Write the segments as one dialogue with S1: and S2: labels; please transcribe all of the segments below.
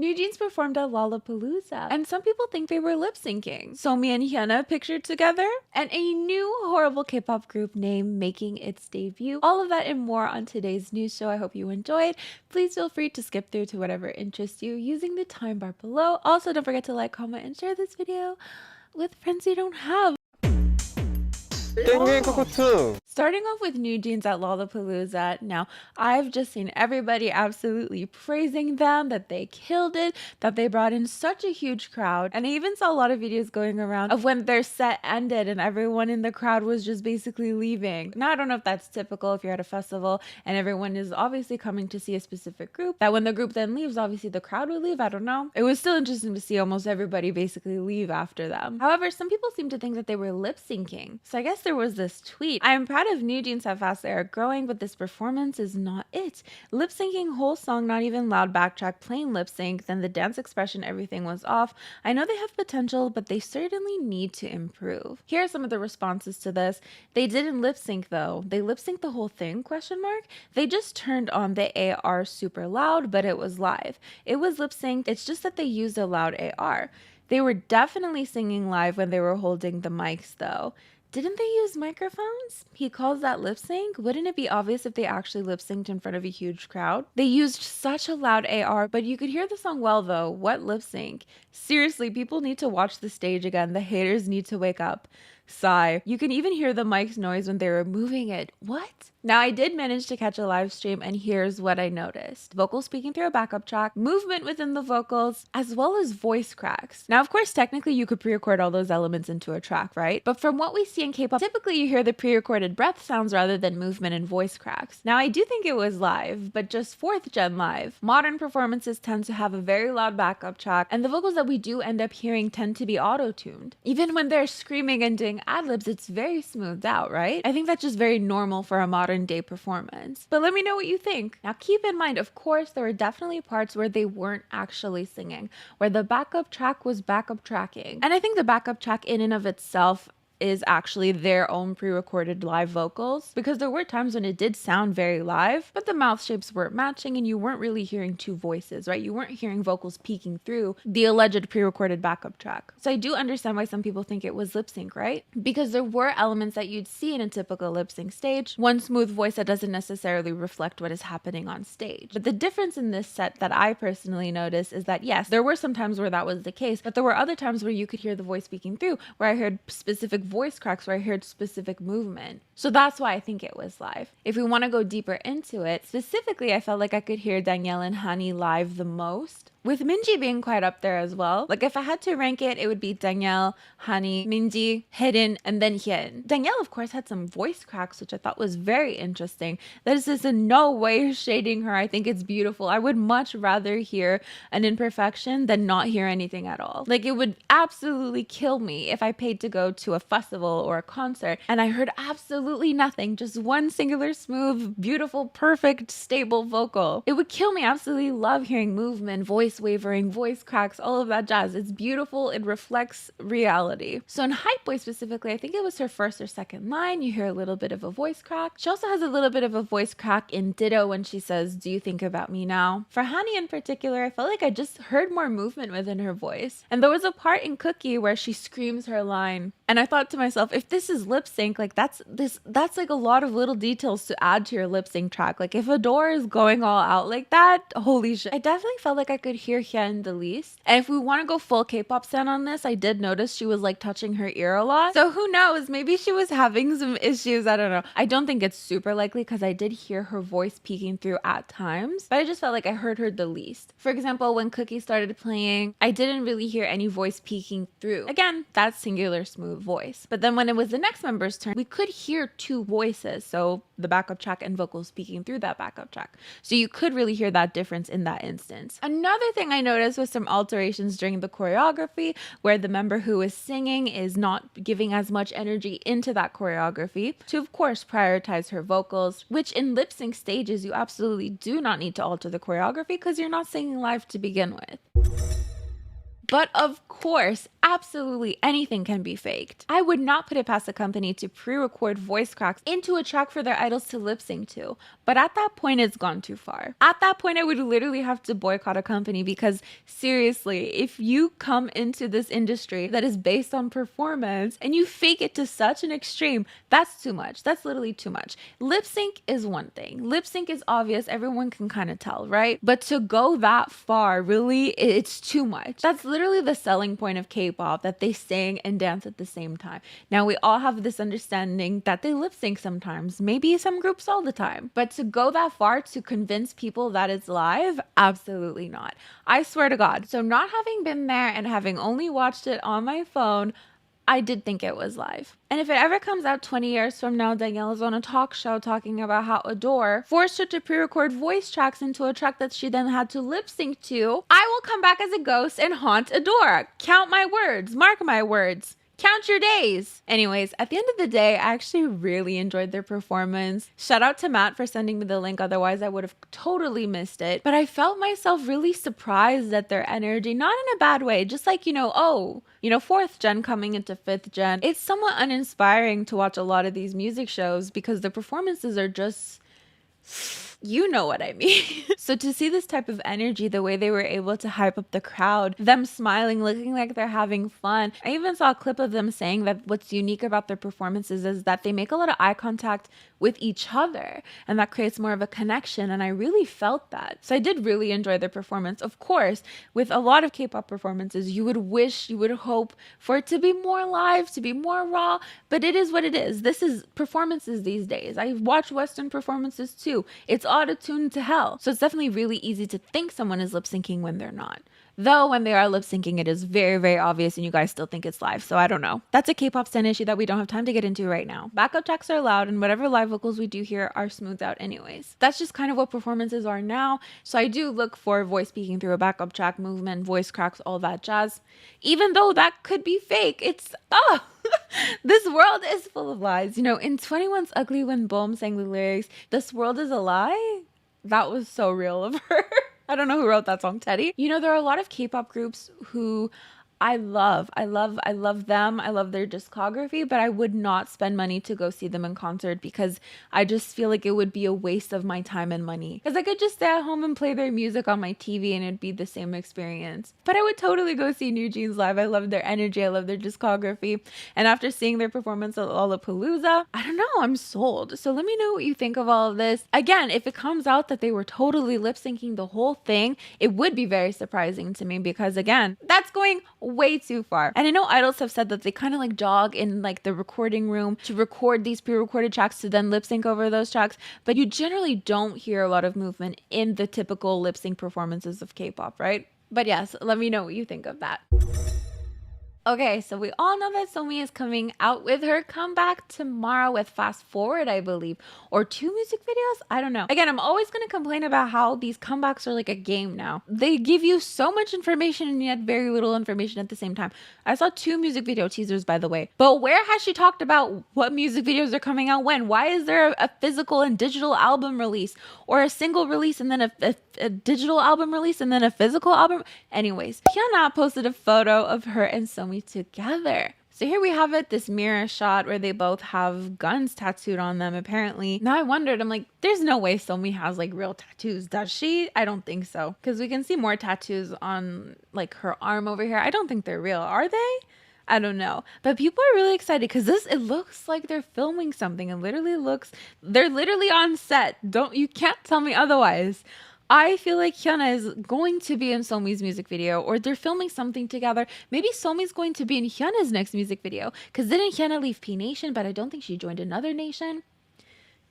S1: NewJeans performed at Lollapalooza, and some people think they were lip-syncing. Somi and Hyuna pictured together, and a new horrible K-pop group name making its debut. All of that and more on today's news show. I hope you enjoyed. Please feel free to skip through to whatever interests you using the time bar below. Also, don't forget to like, comment, and share this video with friends you don't have. Starting off with NewJeans at Lollapalooza. Now, I've just seen everybody absolutely praising them, that they killed it, that they brought in such a huge crowd. And I even saw a lot of videos going around of when their set ended and everyone in the crowd was just basically leaving. Now, I don't know if that's typical if you're at a festival and everyone is obviously coming to see a specific group, that when the group then leaves, obviously the crowd would leave. I don't know. It was still interesting to see almost everybody basically leave after them. However, some people seem to think that they were lip syncing. So I guess there was this tweet. I am proud of NewJeans how fast they are growing, but this performance is not it. Lip syncing whole song, not even loud backtrack, plain lip sync, then the dance expression, everything was off. I know they have potential, but they certainly need to improve. Here are some of the responses to this. They didn't lip sync though. They lip synced the whole thing, ? They just turned on the AR super loud, but it was live. It was lip synced, it's just that they used a loud AR. They were definitely singing live when they were holding the mics though. Didn't they use microphones? He calls that lip sync? Wouldn't it be obvious if they actually lip synced in front of a huge crowd? They used such a loud AR, but you could hear the song well though. What lip sync? Seriously, people need to watch the stage again. The haters need to wake up. Sigh. You can even hear the mic's noise when they were moving it. What? Now, I did manage to catch a live stream, and here's what I noticed. Vocals speaking through a backup track, movement within the vocals, as well as voice cracks. Now, of course, technically you could pre-record all those elements into a track, right? But from what we see in K-pop, typically you hear the pre-recorded breath sounds rather than movement and voice cracks. Now, I do think it was live, but just 4th gen live. Modern performances tend to have a very loud backup track, and the vocals that we do end up hearing tend to be auto-tuned. Even when they're screaming and doing ad-libs, it's very smoothed out, right? I think that's just very normal for a modern day performance. But let me know what you think. Now keep in mind, of course, there were definitely parts where they weren't actually singing, where the backup track was backup tracking. And I think the backup track in and of itself is actually their own pre-recorded live vocals, because there were times when it did sound very live, but the mouth shapes weren't matching and you weren't really hearing two voices, right? You weren't hearing vocals peeking through the alleged pre-recorded backup track. So I do understand why some people think it was lip sync, right? Because there were elements that you'd see in a typical lip sync stage, one smooth voice that doesn't necessarily reflect what is happening on stage. But the difference in this set that I personally noticed is that yes, there were some times where that was the case, but there were other times where you could hear the voice speaking through, where I heard specific voice cracks, where I heard specific movement. So that's why I think it was live. If we want to go deeper into it, specifically, I felt like I could hear Danielle and Hani live the most, with Minji being quite up there as well. Like if I had to rank it, it would be Danielle, Hani, Minji, Hidden, and then Hyun. Danielle, of course, had some voice cracks, which I thought was very interesting. This is in no way shading her. I think it's beautiful. I would much rather hear an imperfection than not hear anything at all. Like it would absolutely kill me if I paid to go to a festival or a concert and I heard absolutely nothing, just one singular smooth, beautiful, perfect, stable vocal. It would kill me. I absolutely love hearing movement, voice wavering, voice cracks, all of that jazz. It's beautiful. It reflects reality. So in Hype Boy specifically, I think it was her first or second line, you hear a little bit of a voice crack. She also has a little bit of a voice crack in Ditto when she says, "Do you think about me now?" For Hani in particular, I felt like I just heard more movement within her voice. And there was a part in Cookie where she screams her line. And I thought to myself, if this is lip sync, like that's like a lot of little details to add to your lip sync track. Like if Adore is going all out like that, holy shit. I definitely felt like I could hear Hyun the least. And if we want to go full K-pop stan on this, I did notice she was like touching her ear a lot. So who knows, maybe she was having some issues. I don't know. I don't think it's super likely because I did hear her voice peeking through at times, but I just felt like I heard her the least. For example, when Cookie started playing, I didn't really hear any voice peeking through. Again, that's singular smooth voice. But then when it was the next member's turn, we could hear two voices. So the backup track and vocals speaking through that backup track. So you could really hear that difference in that instance. Another thing I noticed was some alterations during the choreography where the member who is singing is not giving as much energy into that choreography to, of course, prioritize her vocals, which in lip sync stages, you absolutely do not need to alter the choreography because you're not singing live to begin with. But of course, absolutely anything can be faked. I would not put it past a company to pre-record voice cracks into a track for their idols to lip sync to. But at that point, it's gone too far. At that point, I would literally have to boycott a company because seriously, if you come into this industry that is based on performance and you fake it to such an extreme, that's too much. That's literally too much. Lip sync is one thing. Lip sync is obvious. Everyone can kind of tell, right? But to go that far, really, it's too much. That's literally the selling point of K-pop, that they sing and dance at the same time. Now, we all have this understanding that they lip sync sometimes, maybe some groups all the time. But to go that far to convince people that it's live, absolutely not. I swear to God. So not having been there and having only watched it on my phone, I did think it was live. And if it ever comes out 20 years from now, Danielle is on a talk show talking about how Adore forced her to pre-record voice tracks into a track that she then had to lip sync to, I will come back as a ghost and haunt Adore. Count my words. Mark my words. Count your days. Anyways, at the end of the day, I actually really enjoyed their performance. Shout out to Matt for sending me the link. Otherwise, I would have totally missed it. But I felt myself really surprised at their energy, not in a bad way. Just like, fourth gen coming into fifth gen. It's somewhat uninspiring to watch a lot of these music shows because the performances are just... You know what I mean. So to see this type of energy, the way they were able to hype up the crowd, them smiling, looking like they're having fun. I even saw a clip of them saying that what's unique about their performances is that they make a lot of eye contact with each other, and that creates more of a connection, and I really felt that. So I did really enjoy their performance. Of course, with a lot of K-pop performances, you would hope for it to be more live, to be more raw, but it is what it is. This is performances these days. I watch Western performances too. It's auto-tuned to hell. So it's definitely really easy to think someone is lip syncing when they're not. Though when they are lip syncing, it is very, very obvious and you guys still think it's live. So I don't know. That's a K-pop stan issue that we don't have time to get into right now. Backup tracks are loud and whatever live vocals we do here are smoothed out anyways. That's just kind of what performances are now. So I do look for voice speaking through a backup track, movement, voice cracks, all that jazz. Even though that could be fake. This world is full of lies. In 21's Ugly when Boom sang the lyrics, "This world is a lie." That was so real of her. I don't know who wrote that song, Teddy. There are a lot of K-pop groups who I love them. I love their discography, but I would not spend money to go see them in concert because I just feel like it would be a waste of my time and money. Because I could just stay at home and play their music on my TV and it'd be the same experience. But I would totally go see NewJeans live. I love their energy. I love their discography. And after seeing their performance at Lollapalooza, I don't know, I'm sold. So let me know what you think of all of this. Again, if it comes out that they were totally lip syncing the whole thing, it would be very surprising to me because again, that's going way too far. And I know idols have said that they kind of like jog in like the recording room to record these pre-recorded tracks to then lip sync over those tracks, but you generally don't hear a lot of movement in the typical lip sync performances of K-pop, right? But yes, let me know what you think of that. Okay, so we all know that Somi is coming out with her comeback tomorrow with Fast Forward, I believe, or 2 music videos. I don't know. Again, I'm always going to complain about how these comebacks are like a game now. They give you so much information and yet very little information at the same time. I saw 2 music video teasers, by the way, but where has she talked about what music videos are coming out when? Why is there a physical and digital album release or a single release and then a digital album release and then a physical album? Anyways, Hyuna posted a photo of her and Somi together. So here we have it, this mirror shot where they both have guns tattooed on them apparently. Now I wondered, I'm like, there's no way Somi has like real tattoos, does she? I don't think so. Because we can see more tattoos on like her arm over here. I don't think they're real, are they? I don't know. But people are really excited because it looks like they're filming something. They're literally on set. You can't tell me otherwise. I feel like Hyuna is going to be in Somi's music video, or they're filming something together. Maybe Somi's going to be in Hyuna's next music video, because didn't Hyuna leave P Nation, but I don't think she joined another nation?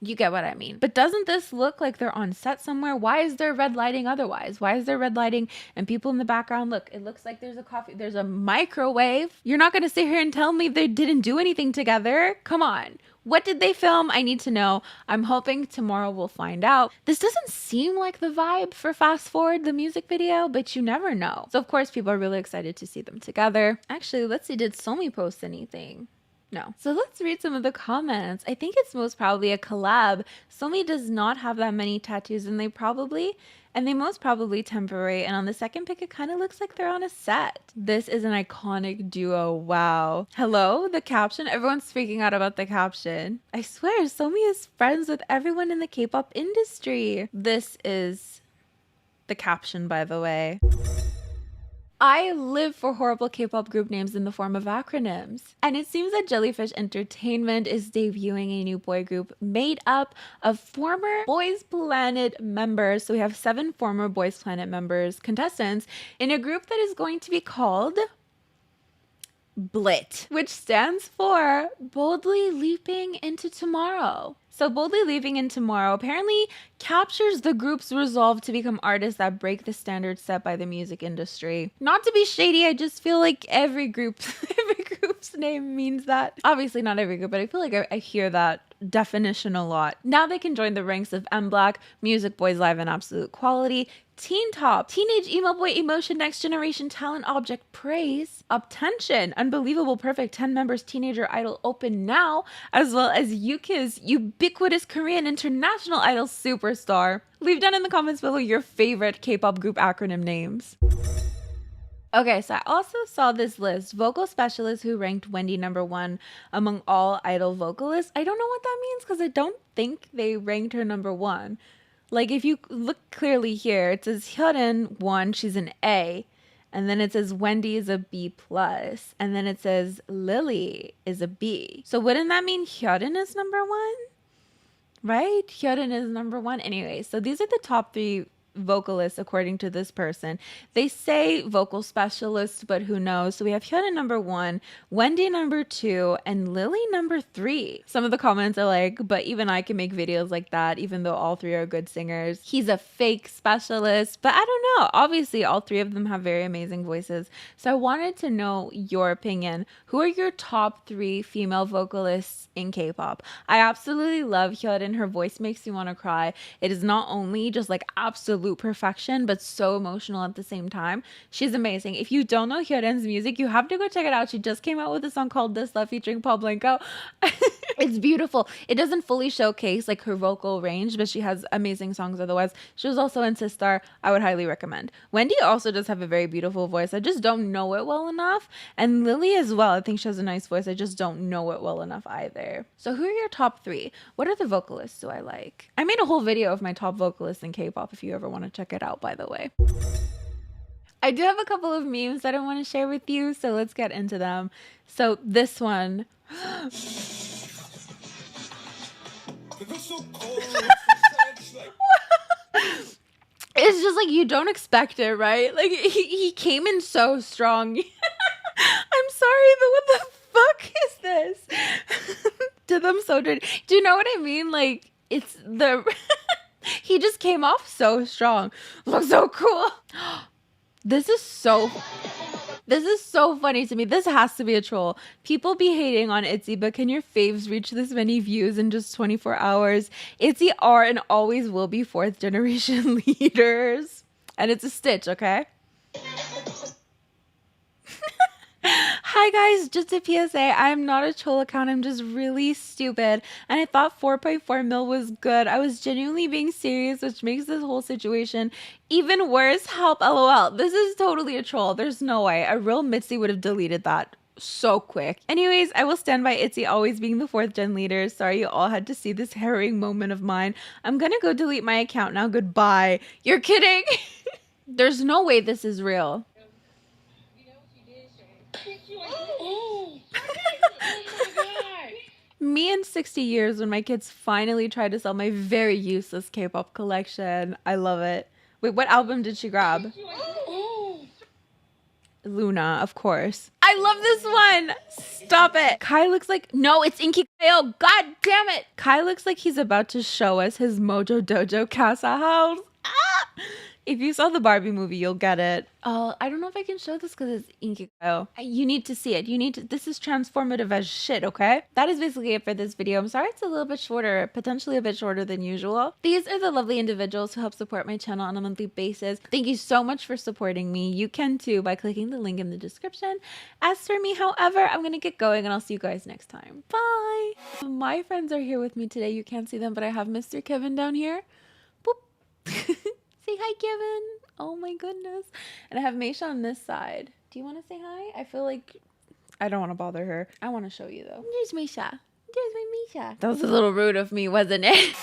S1: You get what I mean. But doesn't this look like they're on set somewhere? Why is there red lighting otherwise? Why is there red lighting and people in the background? Look, it looks like there's a microwave. You're not going to sit here and tell me they didn't do anything together. Come on. What did they film? I need to know. I'm hoping tomorrow we'll find out. This doesn't seem like the vibe for Fast Forward, the music video, but you never know. So of course, people are really excited to see them together. Actually, let's see, did Somi post anything? No. So let's read some of the comments. I think it's most probably a collab. Somi does not have that many tattoos and they probably, and they most probably temporary, and on the second pic it kind of looks like they're on a set. This is an iconic duo. Wow. Hello? The caption? Everyone's freaking out about the caption. I swear, Somi is friends with everyone in the K-pop industry. This is the caption, by the way. I live for horrible K-pop group names in the form of acronyms. And it seems that Jellyfish Entertainment is debuting a new boy group made up of former Boys Planet members. So we have 7 former Boys Planet members, contestants, in a group that is going to be called BLIT, which stands for Boldly Leaping into Tomorrow. So Boldly Leaping into Tomorrow apparently captures the group's resolve to become artists that break the standards set by the music industry. Not to be shady, I just feel like every group's name means that. Obviously not every group, but I feel like I hear that definition a lot. Now they can join the ranks of M Black, Music Boys Live and Absolute Quality, Teen Top, Teenage Emo Boy Emotion, Next Generation Talent Object Praise, Uptension, Unbelievable Perfect 10 members Teenager Idol Open Now, as well as Yuki's ubiquitous Korean International Idol Superstar. Leave down in the comments below your favorite K-pop group acronym names. Okay, so I also saw this list, vocal specialists who ranked Wendy #1 among all idol vocalists. I don't know what that means because I don't think they ranked her #1. Like, if you look clearly here, it says Hyuna 1, she's an A. And then it says Wendy is a B+. And then it says Lily is a B. So wouldn't that mean Hyuna is #1? Right? Hyuna is #1. Anyway, so these are the top 3 vocalists according to this person. They say vocal specialist, but who knows? So we have Hyuna #1, Wendy #2, and Lily #3. Some of the comments are like, but even I can make videos like that, even though all 3 are good singers. He's a fake specialist, but I don't know. Obviously, all 3 of them have very amazing voices. So I wanted to know your opinion. Who are your top 3 female vocalists in K-pop? I absolutely love Hyuna, and her voice makes me want to cry. It is not only just like absolute perfection, but so emotional at the same time. She's amazing. If you don't know Hyun's music, you have to go check it out. She just came out with a song called This Love featuring Paul Blanco. It's beautiful. It doesn't fully showcase like her vocal range, but she has amazing songs otherwise. She was also in Sistar. I would highly recommend. Wendy also does have a very beautiful voice. I just don't know it well enough. And Lily as well. I think she has a nice voice. I just don't know it well enough either. So who are your top 3? What are the vocalists do I like? I made a whole video of my top vocalists in K-pop if you ever want to check it out, by the way. I do have a couple of memes that I want to share with you, so let's get into them. So this one. It's just like you don't expect it, right? Like he came in so strong. I'm sorry, but what the fuck is this? To them so dirty. Do you know what I mean? Like it's the he just came off so strong. Looks so cool. This is so funny to me. This has to be a troll. People be hating on ITZY, but can your faves reach this many views in just 24 hours? ITZY are and always will be 4th generation leaders. And it's a stitch, okay? Hi guys, just a PSA. I'm not a troll account. I'm just really stupid. And I thought 4.4 mil was good. I was genuinely being serious, which makes this whole situation even worse. Help, LOL. This is totally a troll. There's no way. A real Mitzi would have deleted that so quick. Anyways, I will stand by ITZY always being the 4th gen leader. Sorry you all had to see this harrowing moment of mine. I'm gonna go delete my account now. Goodbye. You're kidding? There's no way this is real. Me in 60 years when my kids finally tried to sell my very useless K-pop collection. I love it. Wait, what album did she grab? Luna, of course. I love this one. Stop it. Kai looks like, no, it's Inky Kayo. God damn it. Kai looks like he's about to show us his Mojo Dojo Casa house. Ah! If you saw the Barbie movie, you'll get it. Oh, I don't know if I can show this because it's Inky Kayo. You need to see it. You need to, this is transformative as shit, okay? That is basically it for this video. I'm sorry it's a little bit shorter, potentially a bit shorter than usual. These are the lovely individuals who help support my channel on a monthly basis. Thank you so much for supporting me. You can too by clicking the link in the description. As for me, however, I'm gonna get going and I'll see you guys next time. Bye! My friends are here with me today. You can't see them, but I have Mr. Kevin down here. Boop. Say hi, Kevin. Oh my goodness. And I have Meisha on this side. Do you want to say hi? I feel like I don't want to bother her. I want to show you though. There's Meisha. There's my Meisha. That was a little rude of me, wasn't it?